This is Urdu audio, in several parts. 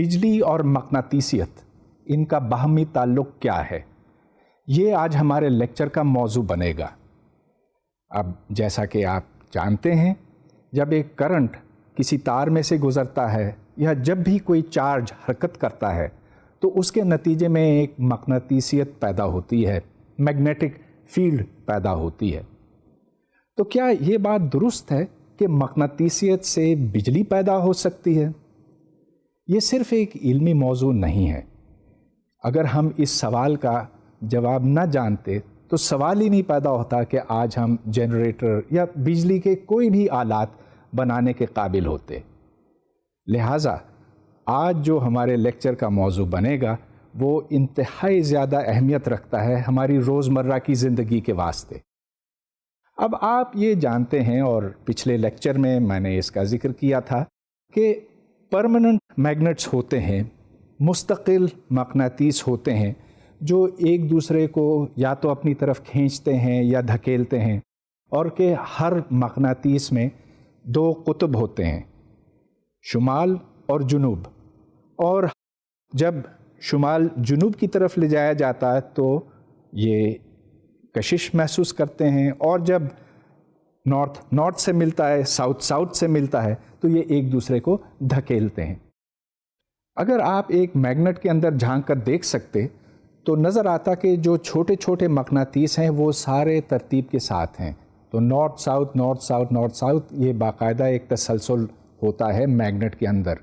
بجلی اور مقناطیسیت، ان کا باہمی تعلق کیا ہے، یہ آج ہمارے لیکچر کا موضوع بنے گا۔ اب جیسا کہ آپ جانتے ہیں، جب ایک کرنٹ کسی تار میں سے گزرتا ہے یا جب بھی کوئی چارج حرکت کرتا ہے تو اس کے نتیجے میں ایک مقناطیسیت پیدا ہوتی ہے، میگنیٹک فیلڈ پیدا ہوتی ہے۔ تو کیا یہ بات درست ہے کہ مقناطیسیت سے بجلی پیدا ہو سکتی ہے؟ یہ صرف ایک علمی موضوع نہیں ہے۔ اگر ہم اس سوال کا جواب نہ جانتے تو سوال ہی نہیں پیدا ہوتا کہ آج ہم جنریٹر یا بجلی کے کوئی بھی آلات بنانے کے قابل ہوتے۔ لہٰذا آج جو ہمارے لیکچر کا موضوع بنے گا وہ انتہائی زیادہ اہمیت رکھتا ہے ہماری روزمرہ کی زندگی کے واسطے۔ اب آپ یہ جانتے ہیں، اور پچھلے لیکچر میں نے اس کا ذکر کیا تھا، کہ پرماننٹ میگنٹس ہوتے ہیں، مستقل مقناطیس ہوتے ہیں جو ایک دوسرے کو یا تو اپنی طرف کھینچتے ہیں یا دھکیلتے ہیں، اور کہ ہر مقناطیس میں دو قطب ہوتے ہیں، شمال اور جنوب، اور جب شمال جنوب کی طرف لے جایا جاتا ہے تو یہ کشش محسوس کرتے ہیں، اور جب نارتھ سے ملتا ہے، ساؤتھ سے ملتا ہے تو یہ ایک دوسرے کو دھکیلتے ہیں۔ اگر آپ ایک میگنٹ کے اندر جھانک کر دیکھ سکتے تو نظر آتا کہ جو چھوٹے چھوٹے مقناطیس ہیں وہ سارے ترتیب کے ساتھ ہیں، تو نارتھ ساؤتھ یہ باقاعدہ ایک تسلسل ہوتا ہے میگنٹ کے اندر۔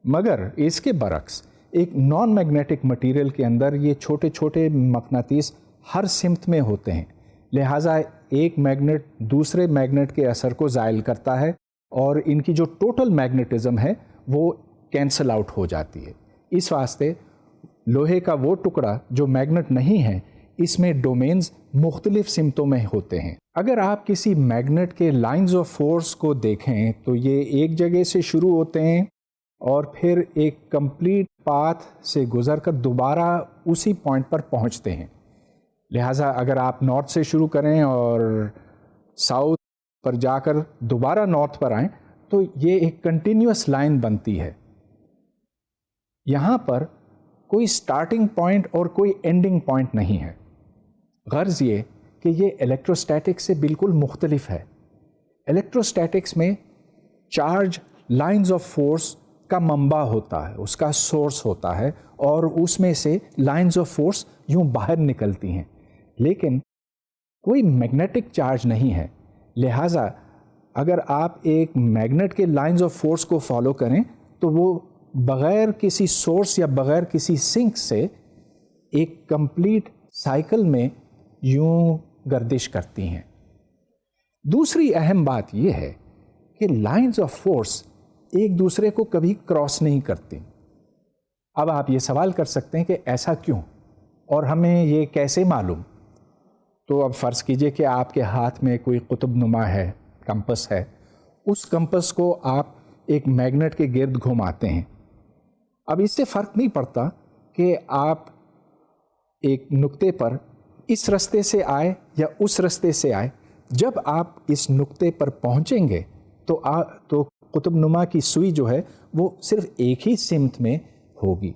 مگر اس کے برعکس ایک نان میگنیٹک مٹیریل کے اندر یہ چھوٹے چھوٹے مقناطیس ہر سمت میں ہوتے ہیں، لہٰذا ایک میگنٹ دوسرے میگنٹ کے اثر کو زائل کرتا ہے اور ان کی جو ٹوٹل میگنیٹزم ہے وہ کینسل آؤٹ ہو جاتی ہے۔ اس واسطے لوہے کا وہ ٹکڑا جو میگنٹ نہیں ہے، اس میں ڈومینز مختلف سمتوں میں ہوتے ہیں۔ اگر آپ کسی میگنٹ کے لائنز آف فورس کو دیکھیں تو یہ ایک جگہ سے شروع ہوتے ہیں اور پھر ایک کمپلیٹ پاتھ سے گزر کر دوبارہ اسی پوائنٹ پر پہنچتے ہیں۔ لہٰذا اگر آپ نارتھ سے شروع کریں اور ساؤتھ پر جا کر دوبارہ نارتھ پر آئیں تو یہ ایک کنٹینیوس لائن بنتی ہے۔ یہاں پر کوئی سٹارٹنگ پوائنٹ اور کوئی اینڈنگ پوائنٹ نہیں ہے۔ غرض یہ کہ یہ الیکٹروسٹیٹکس سے بالکل مختلف ہے۔ الیکٹروسٹیٹکس میں چارج لائنز آف فورس کا منبع ہوتا ہے، اس کا سورس ہوتا ہے، اور اس میں سے لائنز آف فورس یوں باہر نکلتی ہیں، لیکن کوئی میگنیٹک چارج نہیں ہے۔ لہٰذا اگر آپ ایک میگنٹ کے لائنز آف فورس کو فالو کریں تو وہ بغیر کسی سورس یا بغیر کسی سنک سے ایک کمپلیٹ سائیکل میں یوں گردش کرتی ہیں۔ دوسری اہم بات یہ ہے کہ لائنز آف فورس ایک دوسرے کو کبھی کراس نہیں کرتی۔ اب آپ یہ سوال کر سکتے ہیں کہ ایسا کیوں، اور ہمیں یہ کیسے معلوم؟ تو اب فرض کیجئے کہ آپ کے ہاتھ میں کوئی قطب نما ہے، کمپس ہے، اس کمپس کو آپ ایک میگنٹ کے گرد گھماتے ہیں۔ اب اس سے فرق نہیں پڑتا کہ آپ ایک نقطے پر اس رستے سے آئے یا اس رستے سے آئے، جب آپ اس نقطے پر پہنچیں گے تو قطب نما کی سوئی جو ہے وہ صرف ایک ہی سمت میں ہوگی۔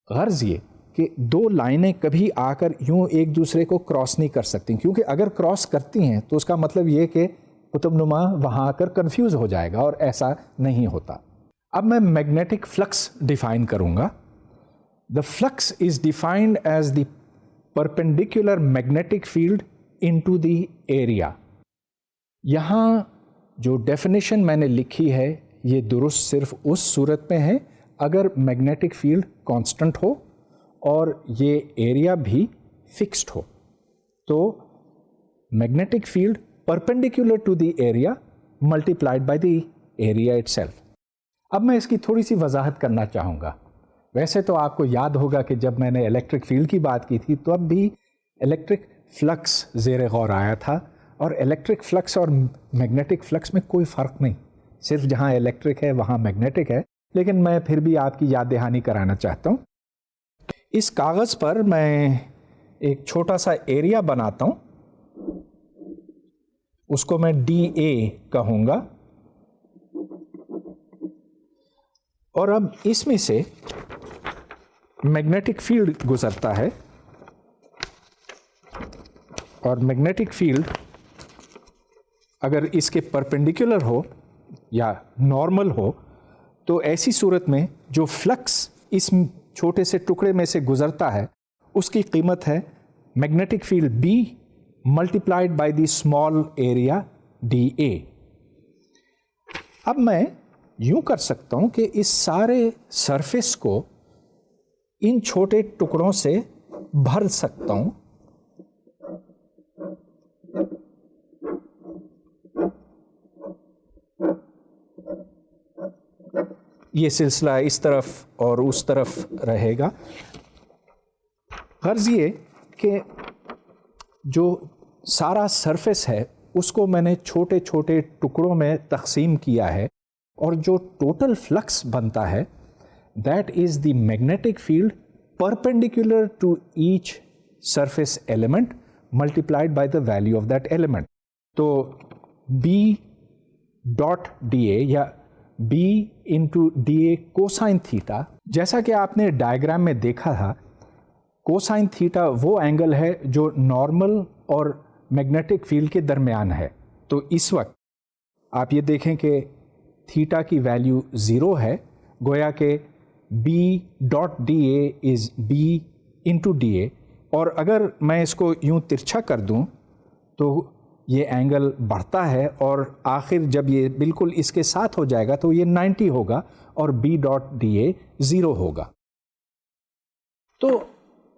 غرض یہ کہ دو لائنیں کبھی آ کر یوں ایک دوسرے کو کراس نہیں کر سکتی، کیونکہ اگر کراس کرتی ہیں تو اس کا مطلب یہ کہ قطب نما وہاں آ کر کنفیوز ہو جائے گا، اور ایسا نہیں ہوتا۔ اب میں میگنیٹک فلکس ڈیفائن کروں گا۔ The flux is defined as the perpendicular magnetic field into the area۔ یہاں جو ڈیفینیشن میں نے لکھی ہے یہ درست صرف اس صورت میں ہے اگر میگنیٹک فیلڈ کانسٹنٹ ہو اور یہ ایریا بھی فکسڈ ہو۔ تو magnetic field perpendicular to the area multiplied by the area itself. اب میں اس کی تھوڑی سی وضاحت کرنا چاہوں گا۔ ویسے تو آپ کو یاد ہوگا کہ جب میں نے الیکٹرک فیلڈ کی بات کی تھی تو اب بھی الیکٹرک فلکس زیر غور آیا تھا، اور الیکٹرک فلکس اور میگنیٹک فلکس میں کوئی فرق نہیں، صرف جہاں الیکٹرک ہے وہاں میگنیٹک ہے۔ لیکن میں پھر بھی آپ کی یاد دہانی کرانا چاہتا ہوں۔ اس کاغذ پر میں ایک چھوٹا سا ایریا بناتا ہوں، اس کو میں ڈی اے کہوں گا۔ اور اب اس میں سے میگنیٹک فیلڈ گزرتا ہے، اور میگنیٹک فیلڈ اگر اس کے پرپینڈیکولر ہو یا نارمل ہو تو ایسی صورت میں جو فلکس اس چھوٹے سے ٹکڑے میں سے گزرتا ہے اس کی قیمت ہے magnetic field B multiplied by the small area DA۔ اب میں یوں کر سکتا ہوں کہ اس سارے سرفیس کو ان چھوٹے ٹکڑوں سے بھر سکتا ہوں، یہ سلسلہ اس طرف اور اس طرف رہے گا۔ غرض یہ کہ جو سارا سرفیس ہے اس کو میں نے چھوٹے چھوٹے ٹکڑوں میں تقسیم کیا ہے، اور جو ٹوٹل فلکس بنتا ہے that is the magnetic field perpendicular to each surface element multiplied by the value of that element. تو B ڈاٹ DA یا B into DA cosine theta, جیسا کہ آپ نے ڈائیگرام میں دیکھا تھا، کوسائن تھیٹا وہ اینگل ہے جو نارمل اور میگنیٹک فیلڈ کے درمیان ہے۔ تو اس وقت آپ یہ دیکھیں کہ تھیٹا کی ویلیو 0 ہے، گویا کہ B ڈاٹ DA از B انٹو DA، اور اگر میں اس کو یوں ترچھا کر دوں تو یہ اینگل بڑھتا ہے، اور آخر جب یہ بالکل اس کے ساتھ ہو جائے گا تو یہ 90 ہوگا اور B ڈاٹ DA 0 ہوگا۔ تو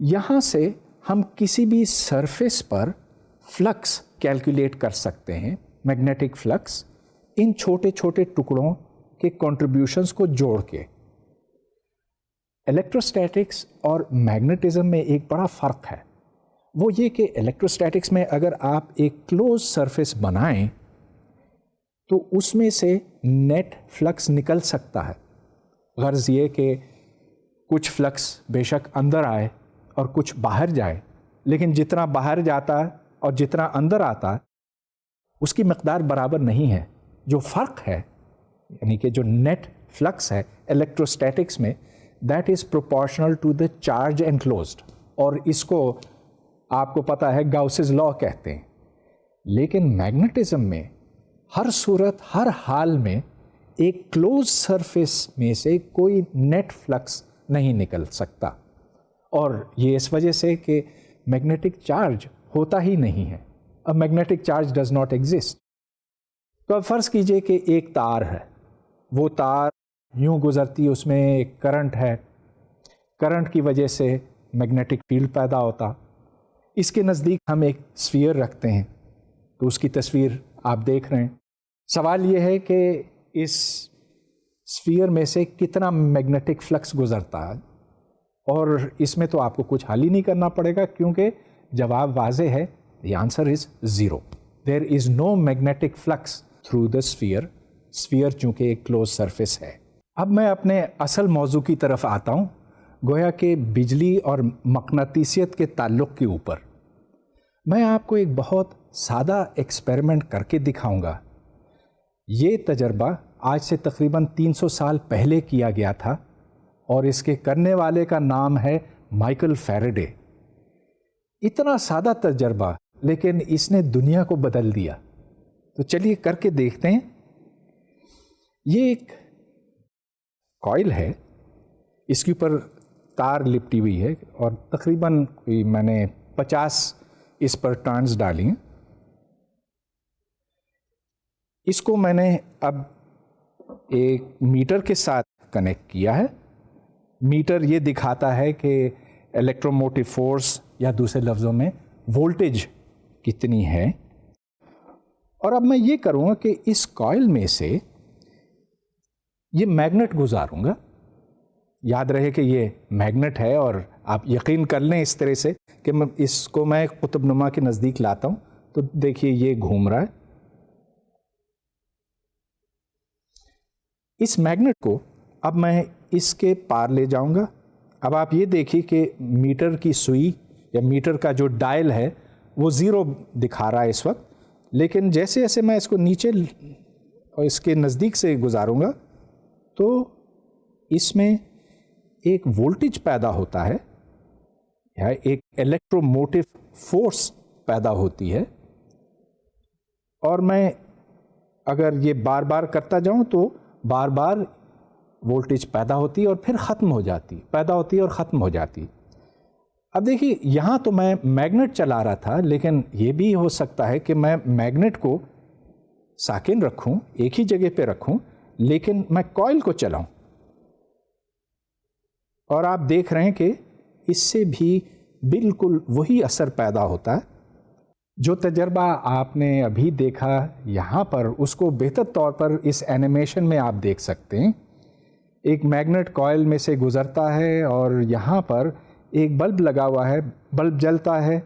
یہاں سے ہم کسی بھی سرفیس پر فلکس کیلکولیٹ کر سکتے ہیں، میگنیٹک فلکس، ان چھوٹے چھوٹے ٹکڑوں کے کنٹریبیوشنز کو جوڑ کے۔ الیکٹروسٹیٹکس اور میگنیٹزم میں ایک بڑا فرق ہے، وہ یہ کہ الیکٹروسٹیٹکس میں اگر آپ ایک کلوز سرفیس بنائیں تو اس میں سے نیٹ فلکس نکل سکتا ہے۔ غرض یہ کہ کچھ فلکس بے شک اندر آئے اور کچھ باہر جائے، لیکن جتنا باہر جاتا ہے اور جتنا اندر آتا ہے اس کی مقدار برابر نہیں ہے۔ جو فرق ہے، یعنی کہ جو نیٹ فلکس ہے الیکٹروسٹیٹکس میں، that is proportional to the charge enclosed, اور اس کو آپ کو پتہ ہے گاؤسز لا کہتے ہیں۔ لیکن میگنیٹزم میں ہر صورت، ہر حال میں ایک کلوز سرفیس میں سے کوئی نیٹ فلکس نہیں نکل سکتا، اور یہ اس وجہ سے کہ میگنیٹک چارج ہوتا ہی نہیں ہے، اب magnetic charge does not exist. تو اب فرض کیجئے کہ ایک تار ہے، وہ تار یوں گزرتی، اس میں ایک کرنٹ ہے، کرنٹ کی وجہ سے میگنیٹک فیلڈ پیدا ہوتا۔ اس کے نزدیک ہم ایک اسفیئر رکھتے ہیں، تو اس کی تصویر آپ دیکھ رہے ہیں۔ سوال یہ ہے کہ اس اسفیئر میں سے کتنا میگنیٹک فلکس گزرتا ہے، اور اس میں تو آپ کو کچھ حل ہی نہیں کرنا پڑے گا، کیونکہ جواب واضح ہے، the answer is 0۔ There is no magnetic flux through the sphere, sphere چونکہ ایک کلوز سرفیس ہے۔ اب میں اپنے اصل موضوع کی طرف آتا ہوں، گویا کہ بجلی اور مقناطیسیت کے تعلق کے اوپر۔ میں آپ کو ایک بہت سادہ ایکسپیریمنٹ کر کے دکھاؤں گا۔ یہ تجربہ آج سے تقریباً 300 سال پہلے کیا گیا تھا، اور اس کے کرنے والے کا نام ہے مائیکل فیراڈے۔ اتنا سادہ تجربہ، لیکن اس نے دنیا کو بدل دیا۔ تو چلیے کر کے دیکھتے ہیں۔ یہ ایک کوئل ہے، اس کے اوپر تار لپٹی ہوئی ہے، اور تقریباً میں نے 50 اس پر ٹرنز ڈالی ہیں۔ اس کو میں نے اب ایک میٹر کے ساتھ کنیکٹ کیا ہے۔ میٹر یہ دکھاتا ہے کہ الیکٹروموٹیو فورس، یا دوسرے لفظوں میں وولٹیج کتنی ہے۔ اور اب میں یہ کروں گا کہ اس کوئل میں سے یہ میگنیٹ گزاروں گا۔ یاد رہے کہ یہ میگنیٹ ہے، اور آپ یقین کر لیں اس طرح سے کہ اس کو میں قطب نما کے نزدیک لاتا ہوں تو دیکھیے یہ گھوم رہا ہے۔ اس میگنیٹ کو اب میں اس کے پار لے جاؤں گا۔ اب آپ یہ دیکھیے کہ میٹر کی سوئی یا میٹر کا جو ڈائل ہے وہ 0 دکھا رہا ہے اس وقت، لیکن جیسے جیسے میں اس کو نیچے اور اس کے نزدیک سے گزاروں گا تو اس میں ایک وولٹیج پیدا ہوتا ہے یا ایک الیکٹروموٹیو فورس پیدا ہوتی ہے، اور میں اگر یہ بار بار کرتا جاؤں تو بار بار وولٹیج پیدا ہوتی ہے اور پھر ختم ہو جاتی، پیدا ہوتی ہے اور ختم ہو جاتی۔ اب دیکھیے یہاں تو میں میگنیٹ چلا رہا تھا، لیکن یہ بھی ہو سکتا ہے کہ میں میگنیٹ کو ساکن رکھوں، ایک ہی جگہ پہ رکھوں، لیکن میں کوئل کو چلاؤں، اور آپ دیکھ رہے ہیں کہ اس سے بھی بالکل وہی اثر پیدا ہوتا ہے۔ جو تجربہ آپ نے ابھی دیکھا یہاں پر، اس کو بہتر طور پر اس اینیمیشن میں آپ دیکھ سکتے ہیں۔ ایک میگنیٹ کوئل میں سے گزرتا ہے اور یہاں پر ایک بلب لگا ہوا ہے، بلب جلتا ہے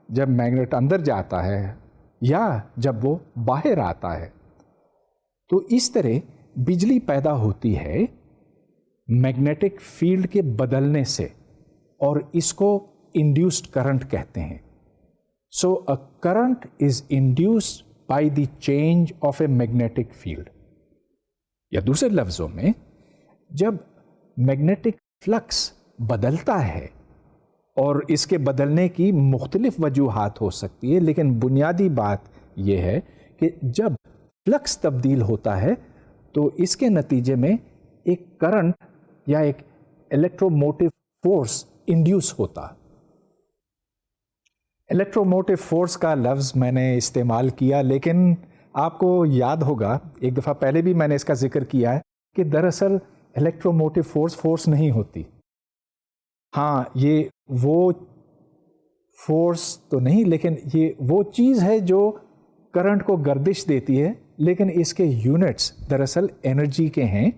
جب میگنیٹ اندر جاتا ہے یا جب وہ باہر آتا ہے۔ تو اس طرح بجلی پیدا ہوتی ہے میگنیٹک فیلڈ کے بدلنے سے، اور اس کو انڈیوسڈ کرنٹ کہتے ہیں۔ So a current is induced by the change of a magnetic field, یا دوسرے لفظوں میں جب میگنیٹک فلکس بدلتا ہے، اور اس کے بدلنے کی مختلف وجوہات ہو سکتی ہے، لیکن بنیادی بات یہ ہے کہ جب فلکس تبدیل ہوتا ہے تو اس کے نتیجے میں ایک کرنٹ یا ایک الیکٹروموٹیو فورس انڈیوس ہوتا۔ الیکٹروموٹیو فورس کا لفظ میں نے استعمال کیا، لیکن آپ کو یاد ہوگا ایک دفعہ پہلے بھی میں نے اس کا ذکر کیا ہے کہ دراصل الیکٹروموٹیو فورس نہیں ہوتی۔ ہاں، یہ وہ فورس تو نہیں، لیکن یہ وہ چیز ہے جو کرنٹ کو گردش دیتی ہے، لیکن اس کے یونٹس دراصل انرجی کے ہیں۔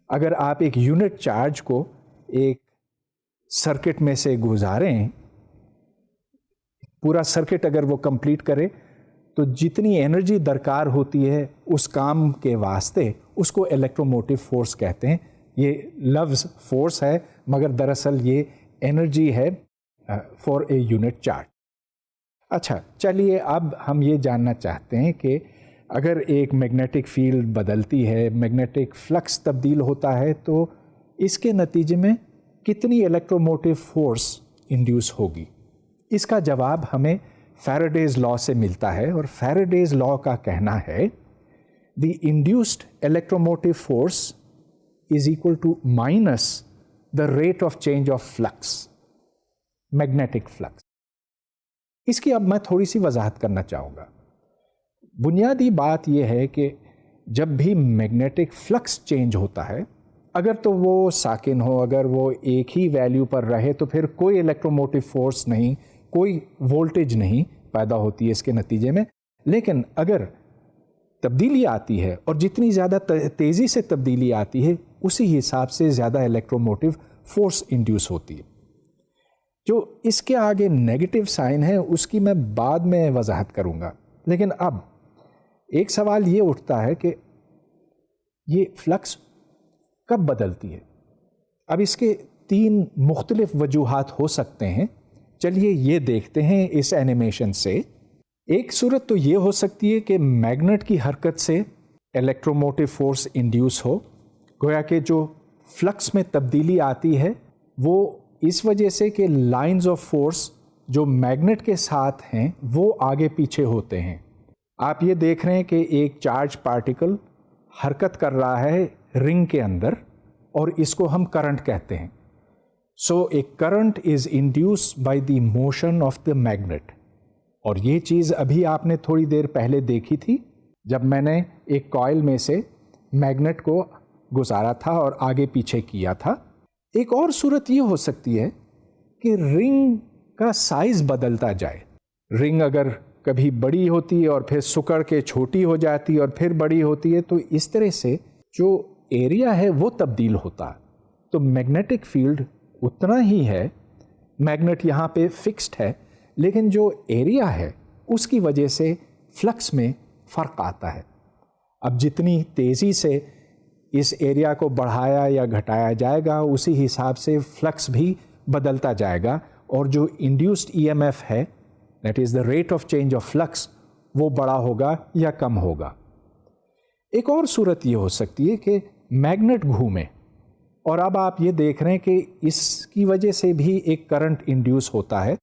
اگر آپ ایک یونٹ چارج کو ایک سرکٹ میں سے گزاریں، پورا سرکٹ اگر وہ کمپلیٹ کرے تو جتنی انرجی درکار ہوتی ہے اس کام کے واسطے، اس کو الیکٹروموٹیو فورس کہتے ہیں۔ یہ لفظ فورس ہے مگر دراصل یہ انرجی ہے فار اے یونٹ چارج۔ اچھا، چلیے اب ہم یہ جاننا چاہتے ہیں کہ اگر ایک میگنیٹک فیلڈ بدلتی ہے، میگنیٹک فلکس تبدیل ہوتا ہے، تو اس کے نتیجے میں کتنی الیکٹروموٹیو فورس انڈیوس ہوگی؟ اس کا جواب ہمیں فیراڈیز لا سے ملتا ہے، اور فیراڈیز لا کا کہنا ہے the induced electromotive force is equal to minus the rate of change of flux, magnetic flux. اس کی اب میں تھوڑی سی وضاحت کرنا چاہوں گا۔ بنیادی بات یہ ہے کہ جب بھی میگنیٹک فلکس چینج ہوتا ہے، اگر تو وہ ساکن ہو، اگر وہ ایک ہی ویلیو پر رہے، تو پھر کوئی الیکٹروموٹیو فورس نہیں، کوئی وولٹیج نہیں پیدا ہوتی ہے اس کے نتیجے میں۔ لیکن اگر تبدیلی آتی ہے، اور جتنی زیادہ تیزی سے تبدیلی آتی ہے، اسی حساب سے زیادہ الیکٹروموٹیو فورس انڈیوس ہوتی ہے۔ جو اس کے آگے نیگیٹو سائن ہے اس کی میں بعد میں وضاحت کروں گا، لیکن اب ایک سوال یہ اٹھتا ہے کہ یہ فلکس کب بدلتی ہے؟ اب اس کے 3 مختلف وجوہات ہو سکتے ہیں۔ چلیے یہ دیکھتے ہیں اس اینیمیشن سے۔ ایک صورت تو یہ ہو سکتی ہے کہ میگنیٹ کی حرکت سے الیکٹروموٹیو فورس انڈیوس ہو، گویا کہ جو فلکس میں تبدیلی آتی ہے وہ اس وجہ سے کہ لائنز آف فورس جو میگنیٹ کے ساتھ ہیں وہ آگے پیچھے ہوتے ہیں۔ آپ یہ دیکھ رہے ہیں کہ ایک چارج پارٹیکل حرکت کر رہا ہے رنگ کے اندر، اور اس کو ہم کرنٹ کہتے ہیں۔ So a current is induce by the motion of the magnet, اور یہ چیز ابھی آپ نے تھوڑی دیر پہلے دیکھی تھی جب میں نے ایک کوئل میں سے میگنیٹ کو گزارا تھا اور آگے پیچھے کیا تھا۔ ایک اور صورت یہ ہو سکتی ہے کہ رنگ کا سائز بدلتا جائے۔ رنگ اگر کبھی بڑی ہوتی ہے اور پھر سکڑ کے چھوٹی ہو جاتی ہے اور پھر بڑی ہوتی ہے، تو اس طرح سے جو ایریا ہے وہ تبدیل ہوتا ہے۔ تو میگنیٹک فیلڈ اتنا ہی ہے، میگنیٹ یہاں پہ فکسڈ ہے، لیکن جو ایریا ہے اس کی وجہ سے فلکس میں فرق آتا ہے۔ اب جتنی تیزی سے اس ایریا کو بڑھایا یا گھٹایا جائے گا، اسی حساب سے فلکس بھی بدلتا جائے گا، اور جو انڈیوسڈ ای ایم ایف ہے، that is the rate of change of flux, وہ بڑا ہوگا یا کم ہوگا۔ ایک اور صورت یہ ہو سکتی ہے کہ میگنیٹ گھومے، اور اب آپ یہ دیکھ رہے ہیں کہ اس کی وجہ سے بھی ایک کرنٹ انڈیوس ہوتا ہے.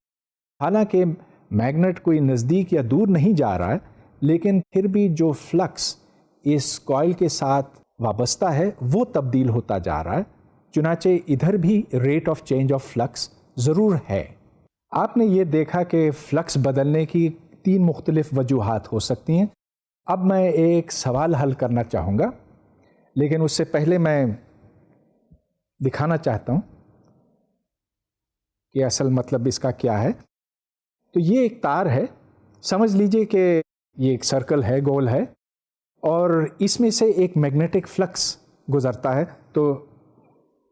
حالانکہ میگنیٹ کوئی نزدیک یا دور نہیں جا رہا ہے، لیکن پھر بھی جو فلکس اس کوائل کے ساتھ وابستہ ہے وہ تبدیل ہوتا جا رہا ہے. چنانچہ ادھر بھی rate of change of flux ضرور ہے. آپ نے یہ دیکھا کہ فلکس بدلنے کی 3 مختلف وجوہات ہو سکتی ہیں. اب میں ایک سوال حل کرنا چاہوں گا، لیکن اس سے پہلے میں دکھانا چاہتا ہوں کہ اصل مطلب اس کا کیا ہے. تو یہ ایک تار ہے، سمجھ لیجئے کہ یہ ایک سرکل ہے، گول ہے، اور اس میں سے ایک میگنیٹک فلکس گزرتا ہے. تو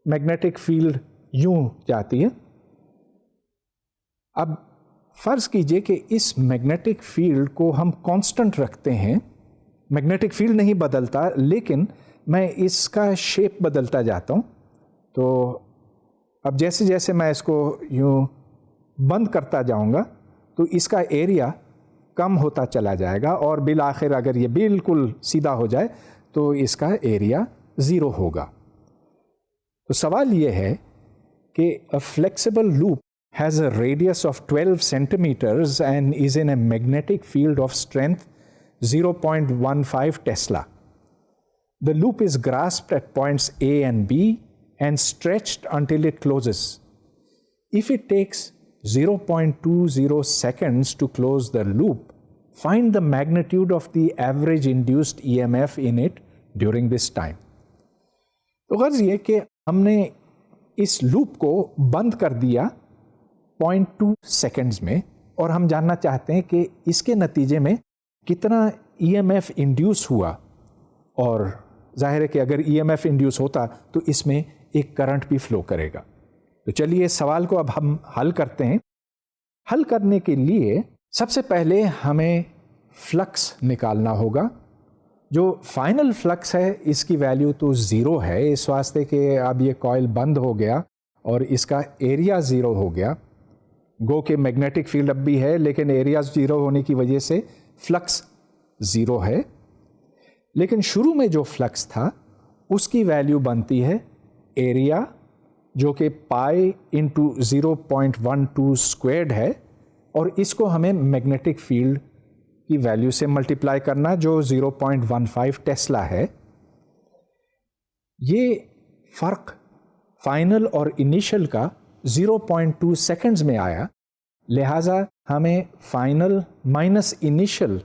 میگنیٹک فیلڈ یوں جاتی ہے. اب فرض کیجئے کہ اس میگنیٹک فیلڈ کو ہم کانسٹنٹ رکھتے ہیں. میگنیٹک فیلڈ نہیں بدلتا، لیکن میں اس کا شیپ بدلتا جاتا ہوں. تو اب جیسے جیسے میں اس کو یوں بند کرتا جاؤں گا تو اس کا ایریا کم ہوتا چلا جائے گا، اور بالآخر اگر یہ بالکل سیدھا ہو جائے تو اس کا ایریا 0 ہوگا. تو سوال یہ ہے کہ a flexible loop has a radius of 12 centimeters and is in a magnetic field of strength 0.15 Tesla. The loop is grasped at points A and B and stretched until it closes. If it takes 0.20 seconds to close the loop, find the magnitude of the average induced EMF in it during this time. تو غرض یہ کہ ہم نے اس لوپ کو بند کر دیا 0.2 سیکنڈز میں، اور ہم جاننا چاہتے ہیں کہ اس کے نتیجے میں کتنا ای ایم ایف انڈیوس ہوا. اور ظاہر ہے کہ اگر ای ایم ایف انڈیوس ہوتا تو اس میں ایک کرنٹ بھی فلو کرے گا. تو چلیے اس سوال کو اب ہم حل کرتے ہیں. حل کرنے کے لیے سب سے پہلے ہمیں فلکس نکالنا ہوگا. جو فائنل فلکس ہے اس کی ویلیو تو 0 ہے، اس واسطے کہ اب یہ کوائل بند ہو گیا اور اس کا ایریا 0 ہو گیا. گو کہ میگنیٹک فیلڈ اب بھی ہے، لیکن ایریا 0 ہونے کی وجہ سے فلکس 0 ہے. لیکن شروع میں جو فلکس تھا اس کی ویلیو بنتی ہے ایریا، جو کہ پائی انٹو 0.12 اسکوائرڈ ہے، اور اس کو ہمیں میگنیٹک فیلڈ کی ویلیو سے ملٹیپلائی کرنا جو 0.15 ٹیسلا ہے. یہ فرق فائنل اور انیشل کا 0.2 سیکنڈز میں آیا، لہٰذا ہمیں فائنل مائنس انیشل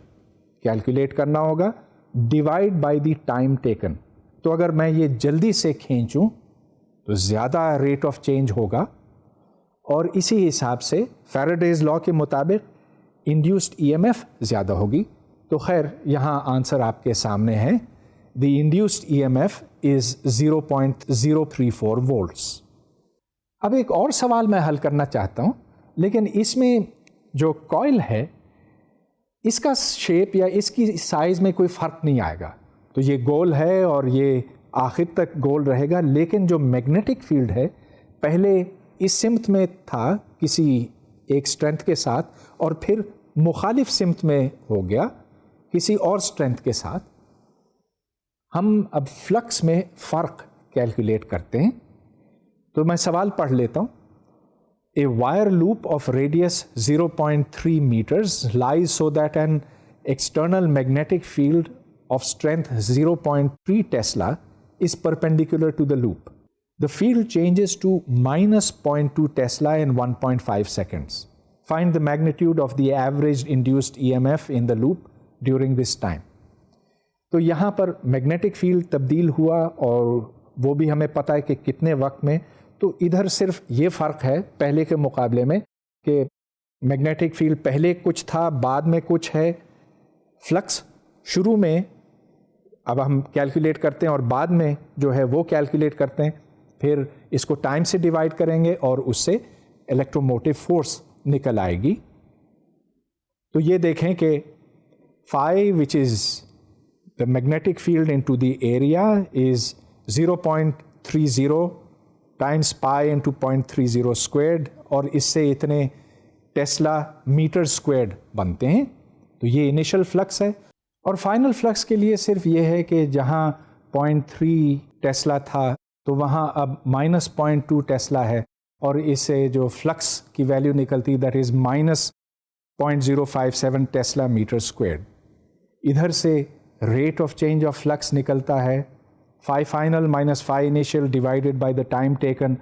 کیلکولیٹ کرنا ہوگا divide by the time taken. تو اگر میں یہ جلدی سے کھینچوں تو زیادہ ریٹ آف چینج ہوگا، اور اسی حساب سے فیراڈیز لا کے مطابق انڈیوسڈ ای ایم ایف زیادہ ہوگی. تو خیر یہاں آنسر آپ کے سامنے ہے. The induced E M F is 0.034 volts. اب ایک اور سوال میں حل کرنا چاہتا ہوں، لیکن اس میں جو کوائل ہے اس کا شیپ یا اس کی سائز میں کوئی فرق نہیں آئے گا. تو یہ گول ہے اور یہ آخر تک گول رہے گا، لیکن جو میگنیٹک فیلڈ ہے پہلے اس سمت میں تھا کسی ایک اسٹرینتھ کے ساتھ، اور پھر مخالف سمت میں ہو گیا کسی اور اسٹرینتھ کے ساتھ. ہم اب فلکس میں فرق کیلکولیٹ کرتے ہیں. تو میں سوال پڑھ لیتا ہوں. A wire loop of radius 0.3 meters lies so that an external magnetic field of strength 0.3 Tesla is perpendicular to the loop. The field changes to minus 0.2 Tesla in 1.5 seconds. Find the magnitude of the average induced EMF in the loop during this time. تو یہاں پر میگنیٹک فیلڈ تبدیل ہوا اور وہ بھی ہمیں پتہ ہے کہ کتنے وقت میں. تو ادھر صرف یہ فرق ہے پہلے کے مقابلے میں کہ میگنیٹک فیلڈ پہلے کچھ تھا، بعد میں کچھ ہے. فلکس شروع میں اب ہم کیلکولیٹ کرتے ہیں اور بعد میں جو ہے وہ کیلکولیٹ کرتے ہیں، پھر اس کو ٹائم سے ڈیوائڈ کریں گے اور اس سے الیکٹرو موٹیو فورس نکل آئے گی. تو یہ دیکھیں کہ phi which is the magnetic field into the area is 0.30 times pi into 0.30 squared، اور اس سے اتنے ٹیسلا میٹر اسکوائرڈ بنتے ہیں. تو یہ انیشل فلکس ہے. اور فائنل فلکس کے لیے صرف یہ ہے کہ جہاں 0.3 ٹیسلا تھا تو وہاں اب -0.2 ٹیسلا ہے، اور اس سے جو فلکس کی ویلیو نکلتی that is -0.057 tesla metre square. ادھر سے rate of change of flux نکلتا ہے 5 final - 5 initial divided by the time taken,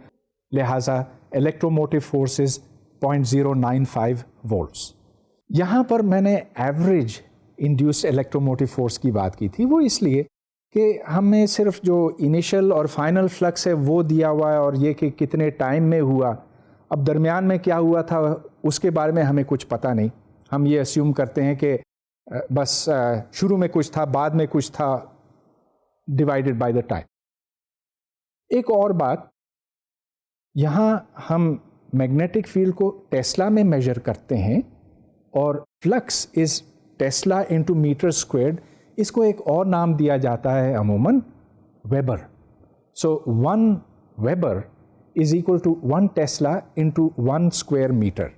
لہٰذا الیکٹروموٹیو فورس از 0.095 وولٹس. یہاں پر میں نے ایوریج انڈیوسڈ الیکٹروموٹیو فورس کی بات کی تھی، وہ اس لیے کہ ہمیں صرف جو انیشل اور فائنل فلکس ہے وہ دیا ہوا ہے، اور یہ کہ کتنے ٹائم میں ہوا. اب درمیان میں کیا ہوا تھا اس کے بارے میں ہمیں کچھ پتہ نہیں. ہم یہ اسیوم کرتے ہیں کہ بس شروع میں کچھ تھا، بعد میں کچھ تھا، ڈیوائڈیڈ بائی دا ٹائم. ایک اور بات، یہاں ہم میگنیٹک فیلڈ کو ٹیسلا میں میجر کرتے ہیں، اور flux is tesla into metre squared. اس کو ایک اور نام دیا جاتا ہے عموماً weber. So 1 weber is equal to 1 tesla into 1 square metre.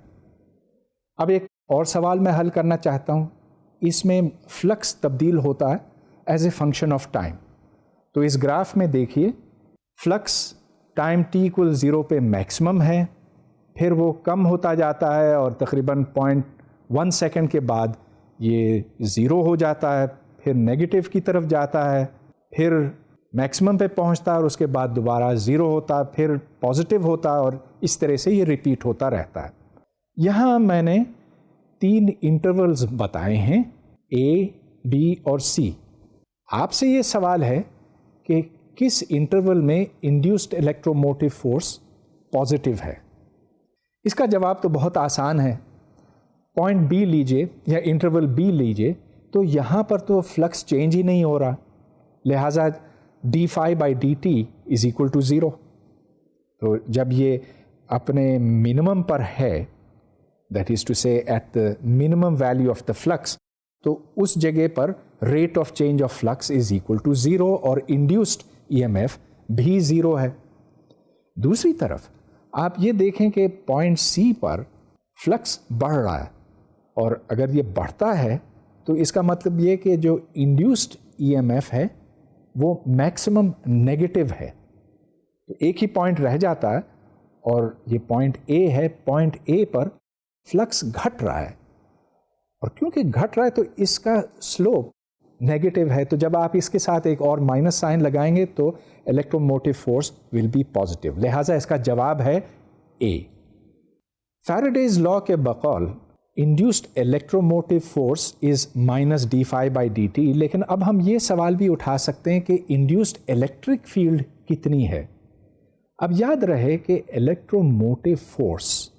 اب ایک اور سوال میں حل کرنا چاہتا ہوں. اس میں فلکس تبدیل ہوتا ہے as a function of time. تو اس گراف میں دیکھیے فلکس ٹائم t=0 پہ میکسیمم ہے، پھر وہ کم ہوتا جاتا ہے اور تقریباً 0.1 سیکنڈ کے بعد یہ 0 ہو جاتا ہے، پھر نیگیٹو کی طرف جاتا ہے، پھر میکسیمم پہ پہنچتا ہے اور اس کے بعد دوبارہ 0 ہوتا ہے، پھر پازیٹیو ہوتا ہے، اور اس طرح سے یہ ریپیٹ ہوتا رہتا ہے. یہاں میں نے 3 انٹرولز بتائے ہیں A, B اور C. آپ سے یہ سوال ہے کہ کس انٹرول میں انڈیوسڈ الیکٹروموٹیو فورس پازیٹیو ہے. اس کا جواب تو بہت آسان ہے. پوائنٹ B لیجئے یا انٹرول B لیجئے، تو یہاں پر تو فلکس چینج ہی نہیں ہو رہا، لہٰذا d∅/dt از اکول ٹو 0. تو جب یہ اپنے منیمم پر ہے، that is to say at the minimum value of the flux, تو اس جگہ پر rate of change of flux is equal to 0 اور انڈیوسڈ ای ایم ایف بھی 0 ہے. دوسری طرف آپ یہ دیکھیں کہ پوائنٹ C پر فلکس بڑھ رہا ہے، اور اگر یہ بڑھتا ہے تو اس کا مطلب یہ کہ جو انڈیوسڈ ای ایم ایف ہے وہ میکسیمم نیگیٹو ہے. تو ایک ہی پوائنٹ رہ جاتا ہے، اور یہ پوائنٹ A ہے. پوائنٹ A پر فلکس گھٹ رہا ہے، اور کیونکہ گھٹ رہا ہے تو اس کا سلوپ نیگیٹو ہے. تو جب آپ اس کے ساتھ ایک اور مائنس سائن لگائیں گے تو الیکٹروموٹیو فورس ول بی پازیٹیو. لہٰذا اس کا جواب ہے A. فیراڈیز لا کے بقول انڈیوسڈ الیکٹروموٹیو فورس از -d∅/dt. لیکن اب ہم یہ سوال بھی اٹھا سکتے ہیں کہ انڈیوسڈ الیکٹرک فیلڈ کتنی ہے. اب یاد رہے کہ electromotive force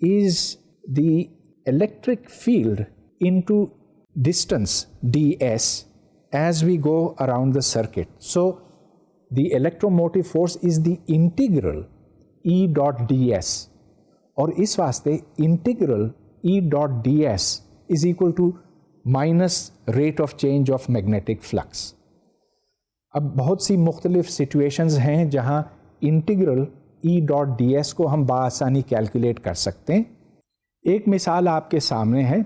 is the electric field into distance ds as we go around the circuit. So the electromotive force is the integral E dot ds, اور اس واسطے integral E dot ds is equal to minus rate of change of magnetic flux. اب بہت سی مختلف سچویشنز ہیں جہاں انٹیگرل E dot ds کو ہم بآسانی کیلکولیٹ کر سکتے ہیں. ایک مثال آپ کے سامنے ہے.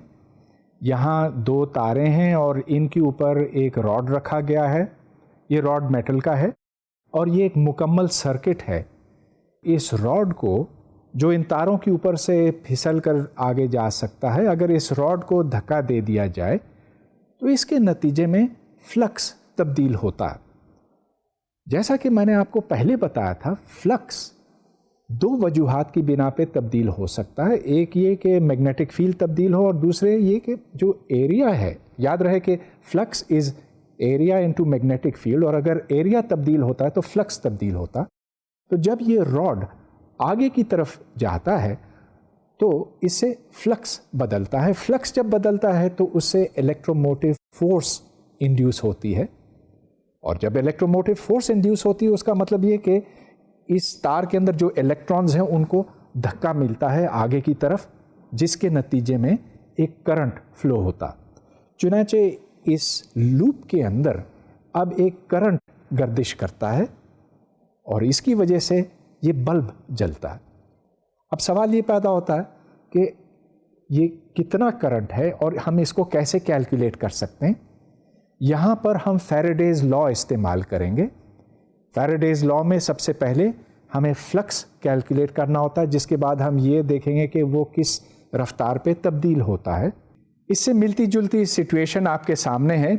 یہاں 2 تاریں ہیں اور ان کے اوپر ایک راڈ رکھا گیا ہے. یہ راڈ میٹل کا ہے اور یہ ایک مکمل سرکٹ ہے. اس راڈ کو جو ان تاروں کے اوپر سے پھسل کر آگے جا سکتا ہے، اگر اس راڈ کو دھکا دے دیا جائے تو اس کے نتیجے میں فلکس تبدیل ہوتا ہے. جیسا کہ میں نے آپ کو پہلے بتایا تھا، فلکس 2 وجوہات کی بنا پہ تبدیل ہو سکتا ہے. ایک یہ کہ میگنیٹک فیلڈ تبدیل ہو، اور دوسرے یہ کہ جو ایریا ہے، یاد رہے کہ flux is area into magnetic field, اور اگر ایریا تبدیل ہوتا ہے تو فلکس تبدیل ہوتا. تو جب یہ راڈ آگے کی طرف جاتا ہے تو اس سے فلکس بدلتا ہے. فلکس جب بدلتا ہے تو اس سے الیکٹروموٹیو فورس انڈیوس ہوتی ہے، اور جب الیکٹروموٹیو فورس انڈیوس ہوتی ہے اس کا مطلب یہ کہ اس تار کے اندر جو الیکٹرانز ہیں ان کو دھکا ملتا ہے آگے کی طرف، جس کے نتیجے میں ایک کرنٹ فلو ہوتا. چنانچہ اس لوپ کے اندر اب ایک کرنٹ گردش کرتا ہے اور اس کی وجہ سے یہ بلب جلتا ہے. اب سوال یہ پیدا ہوتا ہے کہ یہ کتنا کرنٹ ہے اور ہم اس کو کیسے کیلکولیٹ کر سکتے ہیں. یہاں پر ہم فیراڈیز لا استعمال کریں گے. فیراڈیز لا میں سب سے پہلے ہمیں فلکس کیلکولیٹ کرنا ہوتا ہے، جس کے بعد ہم یہ دیکھیں گے کہ وہ کس رفتار پہ تبدیل ہوتا ہے۔ اس سے ملتی جلتی سچویشن آپ کے سامنے ہے۔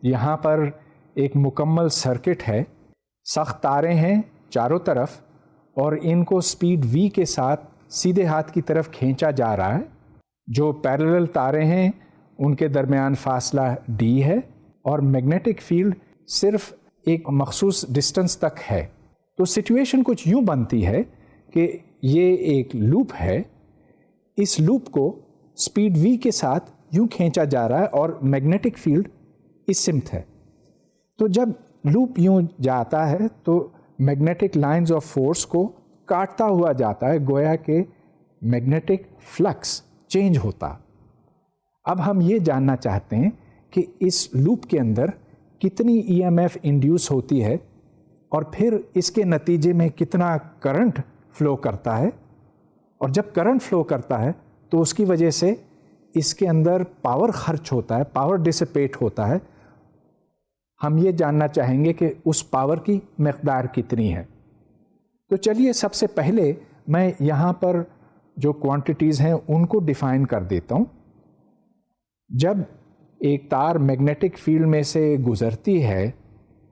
یہاں پر ایک مکمل سرکٹ ہے، سخت تاریں ہیں چاروں طرف، اور ان کو سپیڈ v کے ساتھ سیدھے ہاتھ کی طرف کھینچا جا رہا ہے۔ جو پیرلل تاریں ہیں ان کے درمیان فاصلہ d ہے، اور میگنیٹک فیلڈ صرف ایک مخصوص ڈسٹنس تک ہے۔ تو سچویشن کچھ یوں بنتی ہے کہ یہ ایک لوپ ہے، اس لوپ کو سپیڈ v کے ساتھ یوں کھینچا جا رہا ہے اور میگنیٹک فیلڈ اس سمت ہے۔ تو جب لوپ یوں جاتا ہے تو میگنیٹک لائنز آف فورس کو کاٹتا ہوا جاتا ہے، گویا کہ میگنیٹک فلکس چینج ہوتا۔ اب ہم یہ جاننا چاہتے ہیں کہ اس لوپ کے اندر کتنی ای ایم ایف انڈیوس ہوتی ہے، اور پھر اس کے نتیجے میں کتنا کرنٹ فلو کرتا ہے، اور جب کرنٹ فلو کرتا ہے تو اس کی وجہ سے اس کے اندر پاور خرچ ہوتا ہے، پاور ڈسپیٹ ہوتا ہے۔ ہم یہ جاننا چاہیں گے کہ اس پاور کی مقدار کتنی ہے۔ تو چلیے سب سے پہلے میں یہاں پر جو کوانٹیٹیز ہیں ان کو ڈیفائن کر دیتا ہوں۔ جب ایک تار میگنیٹک فیلڈ میں سے گزرتی ہے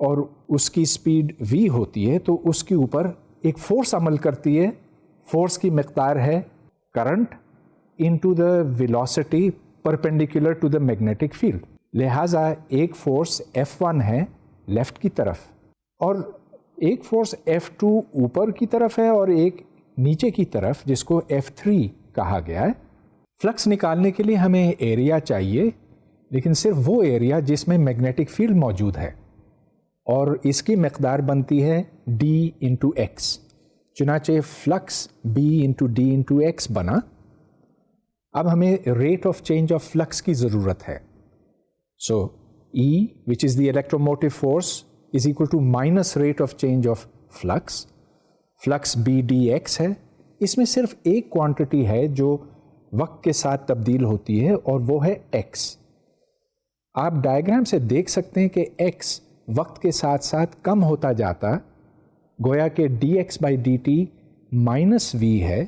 اور اس کی سپیڈ v ہوتی ہے تو اس کے اوپر ایک فورس عمل کرتی ہے۔ فورس کی مقدار ہے current into the velocity perpendicular to the magnetic field. لہٰذا ایک فورس F1 ہے لیفٹ کی طرف، اور ایک فورس F2 اوپر کی طرف ہے، اور ایک نیچے کی طرف جس کو F3 کہا گیا ہے۔ فلکس نکالنے کے لیے ہمیں ایریا چاہیے، لیکن صرف وہ ایریا جس میں میگنیٹک فیلڈ موجود ہے، اور اس کی مقدار بنتی ہے d انٹو ایکس۔ چنانچہ flux b into d into X بنا۔ اب ہمیں rate of change of flux کی ضرورت ہے۔ سو E which is the electromotive force is equal to minus rate of change of flux. Flux B dx ہے۔ اس میں صرف ایک کوانٹٹی ہے جو وقت کے ساتھ تبدیل ہوتی ہے، اور وہ ہے x۔ آپ ڈائیگرام سے دیکھ سکتے ہیں کہ x وقت کے ساتھ ساتھ کم ہوتا جاتا، گویا کہ dx by dt minus v ہے،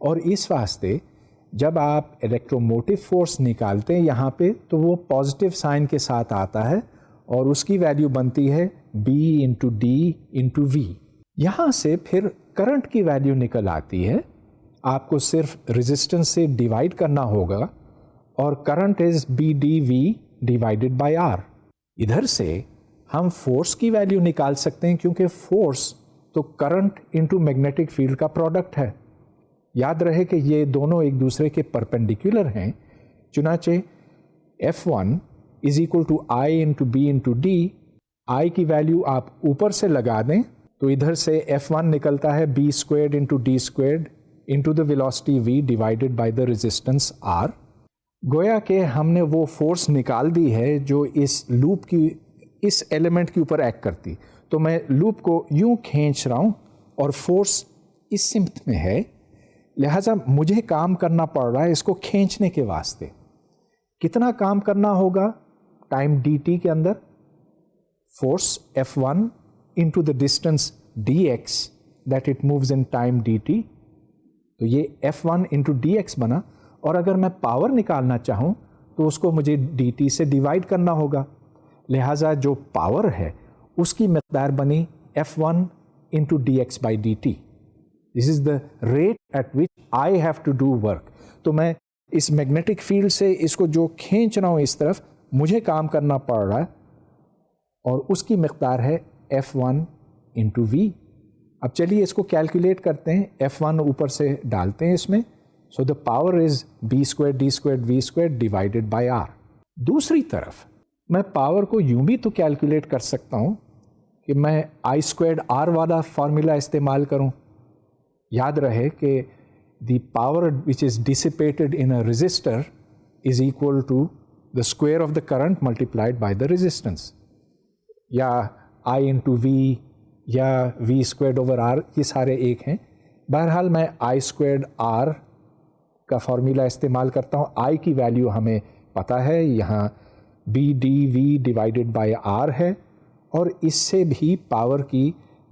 اور اس واسطے جب آپ الیکٹروموٹیو فورس نکالتے ہیں یہاں پہ تو وہ پازیٹیو سائن کے ساتھ آتا ہے، اور اس کی ویلیو بنتی ہے b انٹو ڈی انٹو وی۔ یہاں سے پھر کرنٹ کی ویلیو نکل آتی ہے، آپ کو صرف ریزسٹنس سے ڈیوائڈ کرنا ہوگا، اور current is B D V divided by R. ادھر سے ہم فورس کی ویلیو نکال سکتے ہیں، کیونکہ فورس تو کرنٹ انٹو میگنیٹک فیلڈ کا پروڈکٹ ہے۔ یاد رہے کہ یہ دونوں ایک دوسرے کے پرپینڈیکولر ہیں، چنانچہ F1 is equal to I into B into D. I کی ویلیو آپ اوپر سے لگا دیں تو ادھر سے F1 نکلتا ہے b squared into D squared into the velocity v divided by the resistance r۔ گویا کہ ہم نے وہ فورس نکال دی ہے جو اس لوپ کی اس ایلیمنٹ کے اوپر ایکٹ کرتی۔ تو میں لوپ کو یوں کھینچ رہا ہوں اور فورس اس سمت میں ہے، لہٰذا مجھے کام کرنا پڑ رہا ہے اس کو کھینچنے کے واسطے۔ کتنا کام کرنا ہوگا ٹائم ڈی ٹی کے اندر؟ Force F1 into the distance D X that it moves in time D T, تو یہ F1 انٹو ڈی ایکس بنا۔ اور اگر میں پاور نکالنا چاہوں تو اس کو مجھے ڈی ٹی سے ڈیوائڈ کرنا ہوگا، لہٰذا جو پاور ہے اس کی مقدار بنی F1 into D X by D T. This is the rate at which I have to do work. تو میں اس میگنیٹک فیلڈ سے اس کو جو کھینچ رہا ہوں اس طرف، مجھے کام کرنا پڑ رہا ہے، اور اس کی مقدار ہے F1 انٹو وی۔ اب چلیے اس کو کیلکولیٹ کرتے ہیں۔ F1 اوپر سے ڈالتے ہیں اس میں، so the power is b square D square V square divided by R. دوسری طرف میں پاور کو یوں بھی تو کیلکولیٹ کر سکتا ہوں کہ میں آئی اسکوائرڈ آر والا فارمولا استعمال کروں۔ یاد رہے کہ the power which is dissipated in a resistor is equal to the square of the current multiplied by the resistance, یا آئی انٹو وی یا وی اسکوائرڈ اوور آر، یہ سارے ایک ہیں۔ بہرحال میں آئی اسکوائرڈ آر کا فارمولا استعمال کرتا ہوں۔ آئی کی ویلیو ہمیں پتہ ہے، یہاں B D V divided by R ہے، اور اس سے بھی پاور کی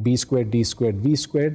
b² d² v²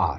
r।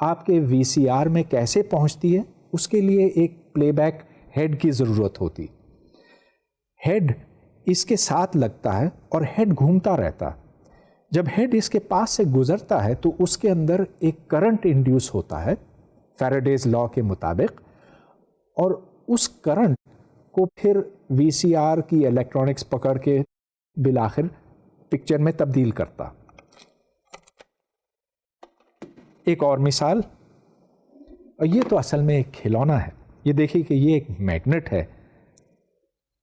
آپ کے وی سی آر میں کیسے پہنچتی ہے، اس کے لیے ایک پلے بیک ہیڈ کی ضرورت ہوتی. ہیڈ اس کے ساتھ لگتا ہے اور ہیڈ گھومتا رہتا. جب ہیڈ اس کے پاس سے گزرتا ہے تو اس کے اندر ایک کرنٹ انڈیوس ہوتا ہے فیراڈیز لا کے مطابق، اور اس کرنٹ کو پھر وی سی آر کی الیکٹرانکس پکڑ کے بالآخر پکچر میں تبدیل کرتا. ایک اور مثال، اور یہ تو اصل میں ایک کھلونا ہے. یہ دیکھیے کہ یہ ایک میگنٹ ہے.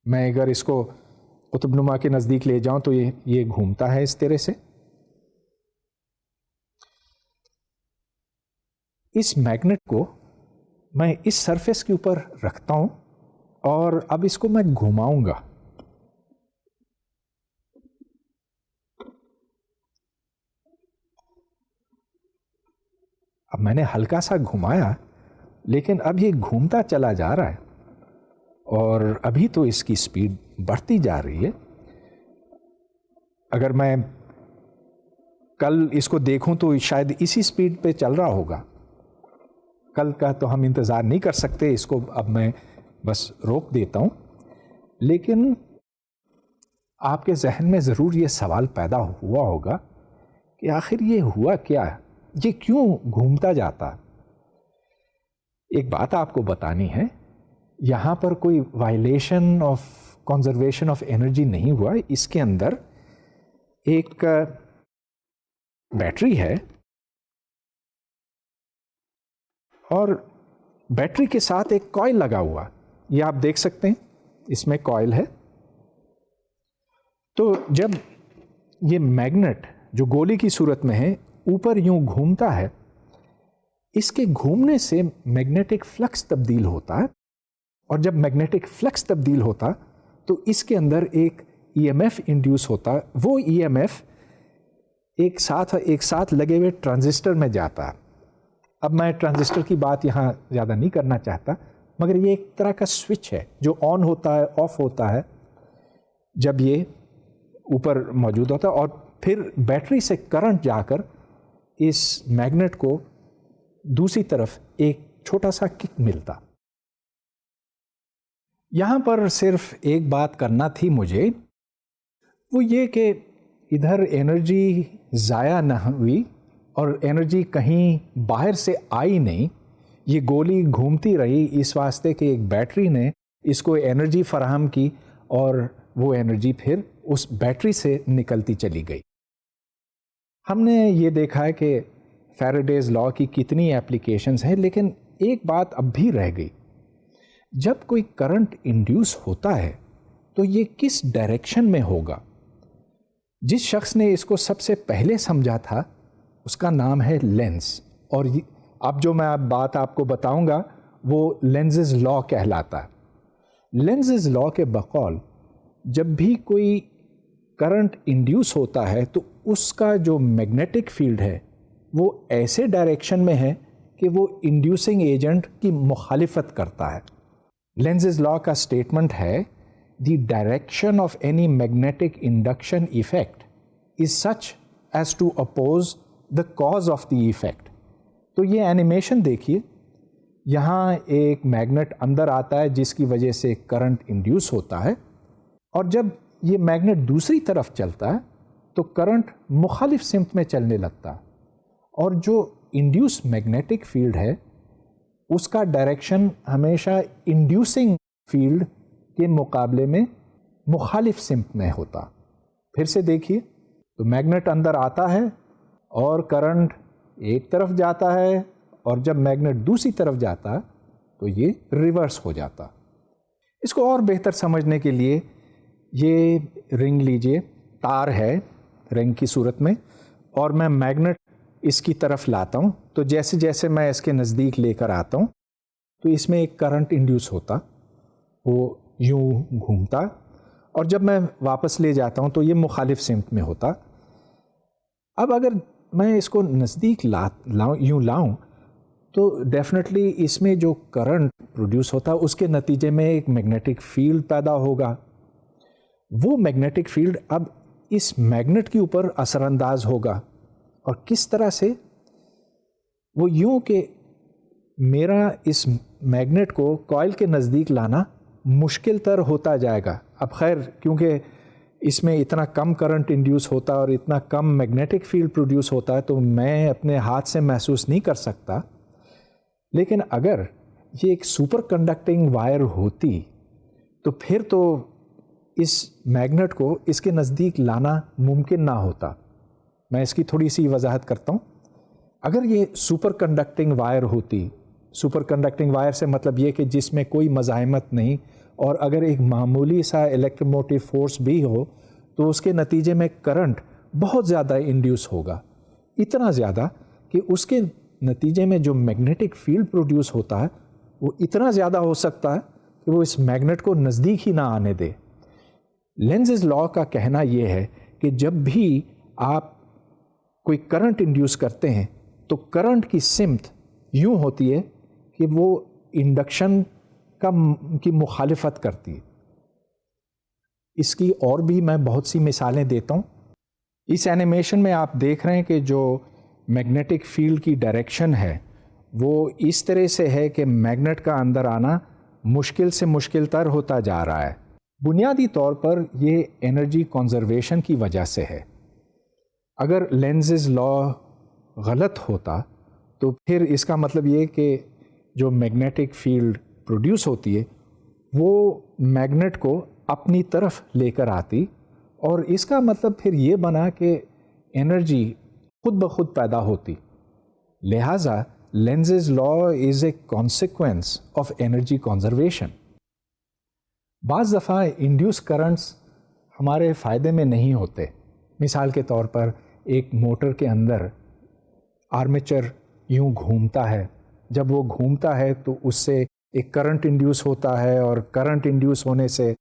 میں اگر اس کو قطب نما کے نزدیک لے جاؤں تو یہ گھومتا ہے اس طرح سے. اس میگنٹ کو میں اس سرفیس کے اوپر رکھتا ہوں اور اب اس کو میں گھماؤں گا. اب میں نے ہلکا سا گھمایا لیکن اب یہ گھومتا چلا جا رہا ہے اور ابھی تو اس کی سپیڈ بڑھتی جا رہی ہے. اگر میں کل اس کو دیکھوں تو شاید اسی سپیڈ پہ چل رہا ہوگا. کل کا تو ہم انتظار نہیں کر سکتے، اس کو اب میں بس روک دیتا ہوں. لیکن آپ کے ذہن میں ضرور یہ سوال پیدا ہوا ہوگا کہ آخر یہ ہوا کیا ہے، یہ کیوں گھومتا جاتا. ایک بات آپ کو بتانی ہے، یہاں پر کوئی violation of conservation of energy نہیں ہوا. اس کے اندر ایک بیٹری ہے اور بیٹری کے ساتھ ایک کوئل لگا ہوا. یہ آپ دیکھ سکتے ہیں، اس میں کوئل ہے. تو جب یہ میگنٹ جو گولی کی صورت میں ہے اوپر یوں گھومتا ہے، اس کے گھومنے سے میگنیٹک فلکس تبدیل ہوتا ہے، اور جب میگنیٹک فلکس تبدیل ہوتا تو اس کے اندر ایک ای ایم ایف انڈیوس ہوتا. وہ ای ایم ایف ایک ساتھ لگے ہوئے ٹرانزسٹر میں جاتا. اب میں ٹرانزسٹر کی بات یہاں زیادہ نہیں کرنا چاہتا، مگر یہ ایک طرح کا سوئچ ہے جو آن ہوتا ہے، آف ہوتا ہے جب یہ اوپر موجود ہوتا ہے، اور پھر بیٹری سے کرنٹ جا کر اس میگنٹ کو دوسری طرف ایک چھوٹا سا کک ملتا. یہاں پر صرف ایک بات کرنا تھی مجھے، وہ یہ کہ ادھر انرجی ضائع نہ ہوئی اور انرجی کہیں باہر سے آئی نہیں. یہ گولی گھومتی رہی اس واسطے کہ ایک بیٹری نے اس کو انرجی فراہم کی اور وہ انرجی پھر اس بیٹری سے نکلتی چلی گئی. ہم نے یہ دیکھا ہے کہ فیراڈیز لا کی کتنی اپلیکیشنز ہیں، لیکن ایک بات اب بھی رہ گئی. جب کوئی کرنٹ انڈیوس ہوتا ہے تو یہ کس ڈائریکشن میں ہوگا؟ جس شخص نے اس کو سب سے پہلے سمجھا تھا اس کا نام ہے لینز، اور اب جو میں بات آپ کو بتاؤں گا وہ لینزز لا کہلاتا ہے. لینزز لا کے بقول جب بھی کوئی کرنٹ انڈیوس ہوتا ہے تو اس کا جو میگنیٹک فیلڈ ہے وہ ایسے ڈائریکشن میں ہے کہ وہ انڈیوسنگ ایجنٹ کی مخالفت کرتا ہے. لینزز لا کا اسٹیٹمنٹ ہے the direction of any magnetic induction effect is such as to oppose the cause of the effect. تو یہ اینیمیشن دیکھیے، یہاں ایک میگنٹ اندر آتا ہے جس کی وجہ سے کرنٹ انڈیوس ہوتا ہے، اور جب یہ میگنٹ دوسری طرف چلتا ہے تو کرنٹ مخالف سمت میں چلنے لگتا ہے، اور جو انڈیوس میگنیٹک فیلڈ ہے اس کا ڈائریکشن ہمیشہ انڈیوسنگ فیلڈ کے مقابلے میں مخالف سمت میں ہوتا. پھر سے دیکھیے، تو میگنٹ اندر آتا ہے اور کرنٹ ایک طرف جاتا ہے، اور جب میگنٹ دوسری طرف جاتا ہے تو یہ ریورس ہو جاتا. اس کو اور بہتر سمجھنے کے لیے یہ رنگ لیجئے، تار ہے رنگ کی صورت میں، اور میں میگنٹ اس کی طرف لاتا ہوں، تو جیسے جیسے میں اس کے نزدیک لے کر آتا ہوں تو اس میں ایک کرنٹ انڈیوس ہوتا، وہ یوں گھومتا، اور جب میں واپس لے جاتا ہوں تو یہ مخالف سمت میں ہوتا. اب اگر میں اس کو نزدیک یوں لاؤں تو ڈیفینیٹلی اس میں جو کرنٹ پروڈیوس ہوتا اس کے نتیجے میں ایک میگنیٹک فیلڈ پیدا ہوگا. وہ میگنیٹک فیلڈ اب اس میگنٹ کے اوپر اثر انداز ہوگا، اور کس طرح سے؟ وہ یوں کہ میرا اس میگنیٹ کو کوائل کے نزدیک لانا مشکل تر ہوتا جائے گا. اب خیر کیونکہ اس میں اتنا کم کرنٹ انڈیوس ہوتا ہے اور اتنا کم میگنیٹک فیلڈ پروڈیوس ہوتا ہے تو میں اپنے ہاتھ سے محسوس نہیں کر سکتا. لیکن اگر یہ ایک سپر کنڈکٹنگ وائر ہوتی تو پھر تو اس میگنیٹ کو اس کے نزدیک لانا ممکن نہ ہوتا. میں اس کی تھوڑی سی وضاحت کرتا ہوں. اگر یہ سپر کنڈکٹنگ وائر ہوتی، سپر کنڈکٹنگ وائر سے مطلب یہ کہ جس میں کوئی مزاحمت نہیں، اور اگر ایک معمولی سا الیکٹروموٹیو فورس بھی ہو تو اس کے نتیجے میں کرنٹ بہت زیادہ انڈیوس ہوگا، اتنا زیادہ کہ اس کے نتیجے میں جو میگنیٹک فیلڈ پروڈیوس ہوتا ہے وہ اتنا زیادہ ہو سکتا ہے کہ وہ اس میگنیٹ کو نزدیک ہی نہ آنے دے. لینزز لا کا کہنا یہ ہے کہ جب بھی آپ کوئی کرنٹ انڈیوس کرتے ہیں تو کرنٹ کی سمت یوں ہوتی ہے کہ وہ انڈکشن کی مخالفت کرتی ہے. اس کی اور بھی میں بہت سی مثالیں دیتا ہوں. اس اینیمیشن میں آپ دیکھ رہے ہیں کہ جو میگنیٹک فیلڈ کی ڈائریکشن ہے وہ اس طرح سے ہے کہ میگنیٹ کا اندر آنا مشکل سے مشکل تر ہوتا جا رہا ہے. بنیادی طور پر یہ انرجی کنزرویشن کی وجہ سے ہے. اگر لینزز لا غلط ہوتا تو پھر اس کا مطلب یہ کہ جو میگنیٹک فیلڈ پروڈیوس ہوتی ہے وہ میگنیٹ کو اپنی طرف لے کر آتی، اور اس کا مطلب پھر یہ بنا کہ انرجی خود بخود پیدا ہوتی. لہٰذا lenses law is a consequence of energy conservation. بعض دفعہ انڈیوس کرنٹس ہمارے فائدے میں نہیں ہوتے. مثال کے طور پر ایک موٹر کے اندر آرمیچر یوں گھومتا ہے، جب وہ گھومتا ہے تو اس سے ایک کرنٹ انڈیوس ہوتا ہے، اور کرنٹ انڈیوس ہونے سے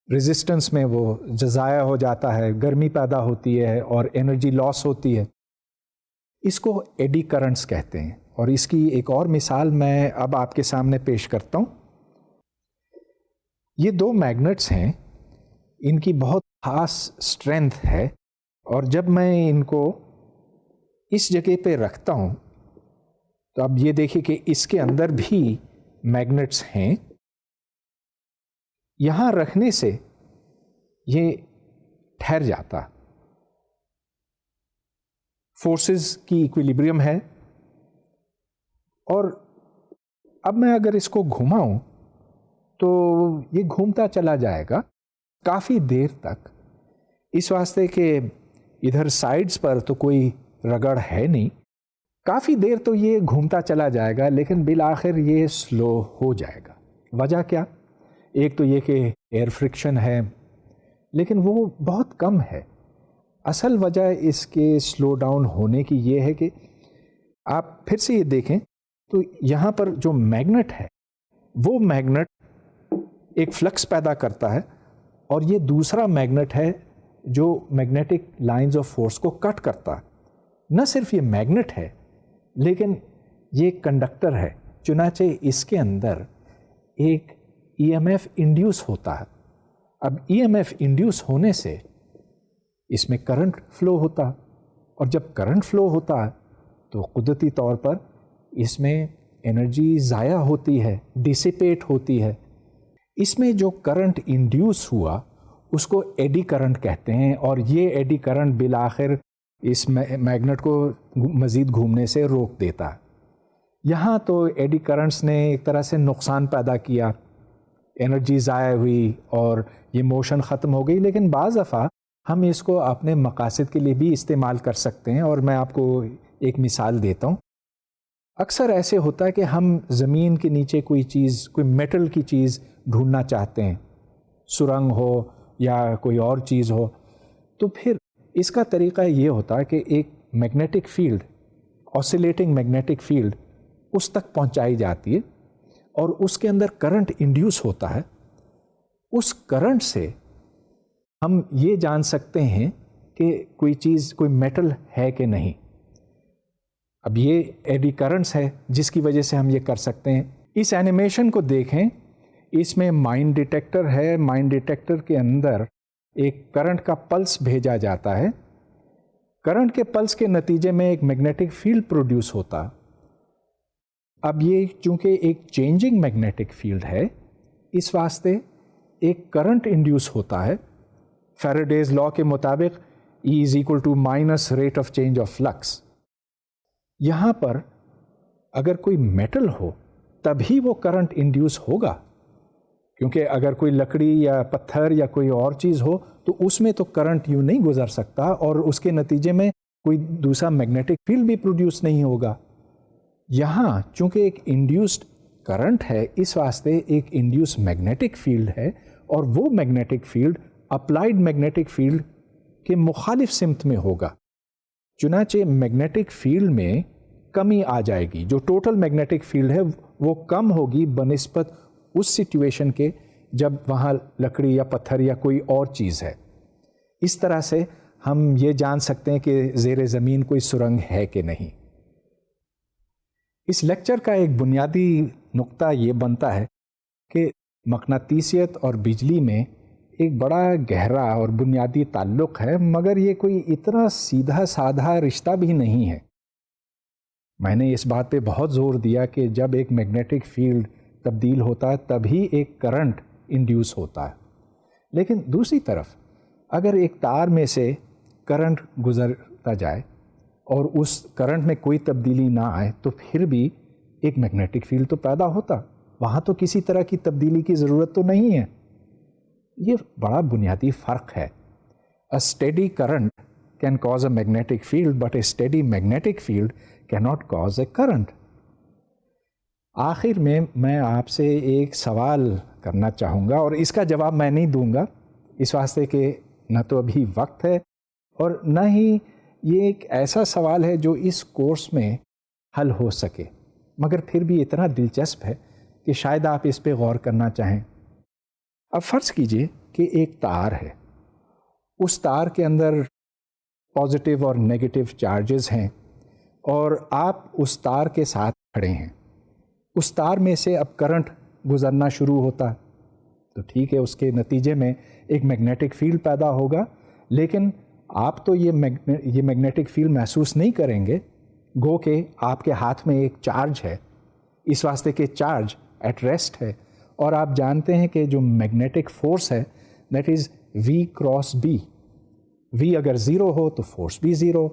ریزسٹنس میں وہ ضائع ہو جاتا ہے، گرمی پیدا ہوتی ہے اور انرجی لاس ہوتی ہے. اس کو ایڈی کرنٹس کہتے ہیں. اور اس کی ایک اور مثال میں اب آپ کے سامنے پیش کرتا ہوں. یہ دو میگنٹس ہیں، ان کی بہت خاص اسٹرینتھ ہے، اور جب میں ان کو اس جگہ پہ رکھتا ہوں تو اب یہ دیکھیں کہ اس کے اندر بھی میگنٹس ہیں. یہاں رکھنے سے یہ ٹھہر جاتا، فورسز کی ایکویلیبریم ہے. اور اب میں اگر اس کو گھماؤں تو یہ گھومتا چلا جائے گا کافی دیر تک، اس واسطے کہ ادھر سائڈز پر تو کوئی رگڑ ہے نہیں. کافی دیر تو یہ گھومتا چلا جائے گا، لیکن بالآخر یہ سلو ہو جائے گا. وجہ کیا؟ ایک تو یہ کہ ایئر فرکشن ہے، لیکن وہ بہت کم ہے. اصل وجہ اس کے سلو ڈاؤن ہونے کی یہ ہے کہ آپ پھر سے یہ دیکھیں تو یہاں پر جو میگنٹ ہے وہ میگنٹ ایک فلکس پیدا کرتا ہے، اور یہ دوسرا میگنٹ ہے جو میگنیٹک لائنز آف فورس کو کٹ کرتا ہے. نہ صرف یہ میگنٹ ہے لیکن یہ کنڈکٹر ہے، چنانچہ اس کے اندر ایک ای ایم ایف انڈیوس ہوتا ہے. اب ای ایم ایف انڈیوس ہونے سے اس میں کرنٹ فلو ہوتا، اور جب کرنٹ فلو ہوتا ہے تو قدرتی طور پر اس میں انرجی ضائع ہوتی ہے، ڈسیپیٹ ہوتی ہے. اس میں جو کرنٹ انڈیوس ہوا اس کو ایڈی کرنٹ کہتے ہیں، اور یہ ایڈی کرنٹ بالآخر اس میگنٹ کو مزید گھومنے سے روک دیتا. یہاں تو ایڈی کرنٹس نے ایک طرح سے نقصان پیدا کیا، انرجی ضائع ہوئی اور یہ موشن ختم ہو گئی. لیکن بعض دفعہ ہم اس کو اپنے مقاصد کے لیے بھی استعمال کر سکتے ہیں، اور میں آپ کو ایک مثال دیتا ہوں. اکثر ایسے ہوتا ہے کہ ہم زمین کے نیچے کوئی چیز، کوئی میٹل کی چیز ڈھونڈنا چاہتے ہیں، سرنگ ہو یا کوئی اور چیز ہو، تو پھر اس کا طریقہ یہ ہوتا ہے کہ ایک magnetic field, oscillating magnetic field اس تک پہنچائی جاتی ہے، اور اس کے اندر کرنٹ انڈیوس ہوتا ہے. اس کرنٹ سے ہم یہ جان سکتے ہیں کہ کوئی چیز، کوئی میٹل ہے کہ نہیں. اب یہ ایڈی کرنٹس ہے جس کی وجہ سے ہم یہ کر سکتے ہیں. اس اینیمیشن کو دیکھیں، اس میں مائن ڈیٹیکٹر ہے. مائن ڈیٹیکٹر کے اندر ایک کرنٹ کا پلس بھیجا جاتا ہے. کرنٹ کے پلس کے نتیجے میں ایک میگنیٹک فیلڈ پروڈیوس ہوتا، اب یہ چونکہ ایک چینجنگ میگنیٹک فیلڈ ہے، اس واسطے ایک کرنٹ انڈیوس ہوتا ہے. فیراڈیز لا کے مطابق E is equal to minus rate of change of flux. یہاں پر اگر کوئی میٹل ہو تبھی وہ کرنٹ انڈیوس ہوگا، کیونکہ اگر کوئی لکڑی یا پتھر یا کوئی اور چیز ہو تو اس میں تو کرنٹ یوں نہیں گزر سکتا، اور اس کے نتیجے میں کوئی دوسرا میگنیٹک فیلڈ بھی پروڈیوس نہیں ہوگا. یہاں چونکہ ایک انڈیوسڈ کرنٹ ہے، اس واسطے ایک انڈیوس میگنیٹک فیلڈ ہے، اور وہ magnetic field applied magnetic field کے مخالف سمت میں ہوگا. چنانچہ میگنیٹک فیلڈ میں کمی آ جائے گی. جو ٹوٹل میگنیٹک فیلڈ ہے وہ کم ہوگی بنسبت اس سچویشن کے جب وہاں لکڑی یا پتھر یا کوئی اور چیز ہے. اس طرح سے ہم یہ جان سکتے ہیں کہ زیر زمین کوئی سرنگ ہے کہ نہیں. اس لیکچر کا ایک بنیادی نقطہ یہ بنتا ہے کہ مقناطیسیت اور بجلی میں ایک بڑا گہرا اور بنیادی تعلق ہے، مگر یہ کوئی اتنا سیدھا سادھا رشتہ بھی نہیں ہے. میں نے اس بات پہ بہت زور دیا کہ جب ایک میگنیٹک فیلڈ تبدیل ہوتا ہے تبھی ایک کرنٹ انڈیوس ہوتا ہے. لیکن دوسری طرف اگر ایک تار میں سے کرنٹ گزرتا جائے اور اس کرنٹ میں کوئی تبدیلی نہ آئے تو پھر بھی ایک میگنیٹک فیلڈ تو پیدا ہوتا. وہاں تو کسی طرح کی تبدیلی کی ضرورت تو نہیں ہے. یہ بڑا بنیادی فرق ہے. A steady current can cause a magnetic field, but a steady magnetic field cannot cause a current. آخر میں آپ سے ایک سوال کرنا چاہوں گا، اور اس کا جواب میں نہیں دوں گا اس واسطے کہ نہ تو ابھی وقت ہے، اور نہ ہی یہ ایک ایسا سوال ہے جو اس کورس میں حل ہو سکے، مگر پھر بھی اتنا دلچسپ ہے کہ شاید آپ اس پہ غور کرنا چاہیں. اب فرض کیجئے کہ ایک تار ہے، اس تار کے اندر پازیٹیو اور نیگیٹو چارجز ہیں، اور آپ اس تار کے ساتھ کھڑے ہیں. اس تار میں سے اب کرنٹ گزرنا شروع ہوتا تو ٹھیک ہے، اس کے نتیجے میں ایک میگنیٹک فیلڈ پیدا ہوگا، لیکن آپ تو یہ میگنیٹک فیلڈ محسوس نہیں کریں گے، گو کہ آپ کے ہاتھ میں ایک چارج ہے، اس واسطے کہ چارج ایٹ ریسٹ ہے. اور آپ جانتے ہیں کہ جو میگنیٹک فورس ہے that is V cross B. V اگر زیرو ہو تو فورس بھی زیرو،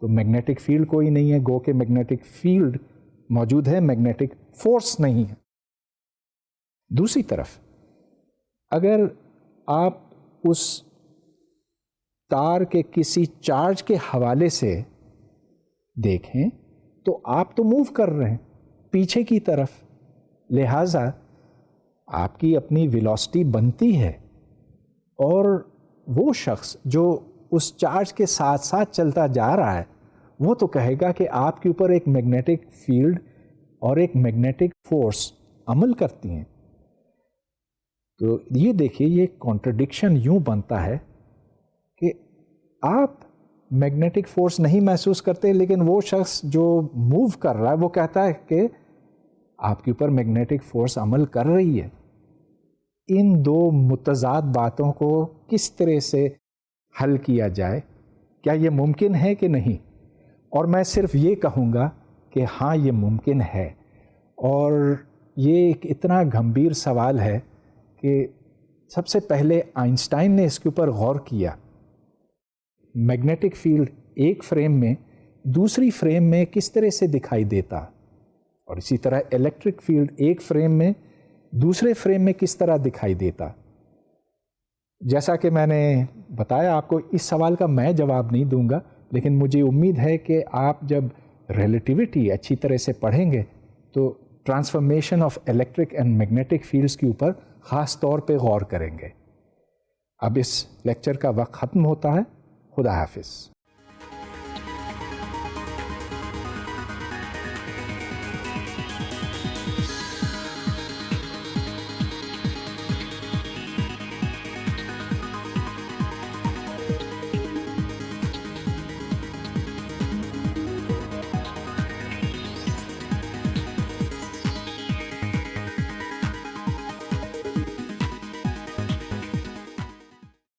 تو میگنیٹک فیلڈ کوئی نہیں ہے، گو کہ میگنیٹک فیلڈ موجود ہے، میگنیٹک فورس نہیں ہے. دوسری طرف اگر آپ اس تار کے کسی چارج کے حوالے سے دیکھیں تو آپ تو موو کر رہے ہیں پیچھے کی طرف، لہٰذا آپ کی اپنی ویلوسٹی بنتی ہے، اور وہ شخص جو اس چارج کے ساتھ ساتھ چلتا جا رہا ہے وہ تو کہے گا کہ آپ کے اوپر ایک میگنیٹک فیلڈ اور ایک میگنیٹک فورس عمل کرتی ہیں. تو یہ دیکھیے، یہ کانٹرڈکشن یوں بنتا ہے کہ آپ میگنیٹک فورس نہیں محسوس کرتے، لیکن وہ شخص جو موو کر رہا ہے وہ کہتا ہے کہ آپ کے اوپر میگنیٹک فورس عمل کر رہی ہے. ان دو متضاد باتوں کو کس طرح سے حل کیا جائے؟ کیا یہ ممکن ہے کہ نہیں؟ اور میں صرف یہ کہوں گا کہ ہاں یہ ممکن ہے، اور یہ ایک اتنا گمبھیر سوال ہے کہ سب سے پہلے آئنسٹائن نے اس کے اوپر غور کیا. میگنیٹک فیلڈ ایک فریم میں دوسری فریم میں کس طرح سے دکھائی دیتا، اور اسی طرح الیکٹرک فیلڈ ایک فریم میں دوسرے فریم میں کس طرح دکھائی دیتا. جیسا کہ میں نے بتایا آپ کو، اس سوال کا میں جواب نہیں دوں گا، لیکن مجھے امید ہے کہ آپ جب ریلیٹیوٹی اچھی طرح سے پڑھیں گے تو transformation of electric and magnetic fields کے اوپر خاص طور پہ غور کریں گے. اب اس لیکچر کا وقت ختم ہوتا ہے. خدا حافظ.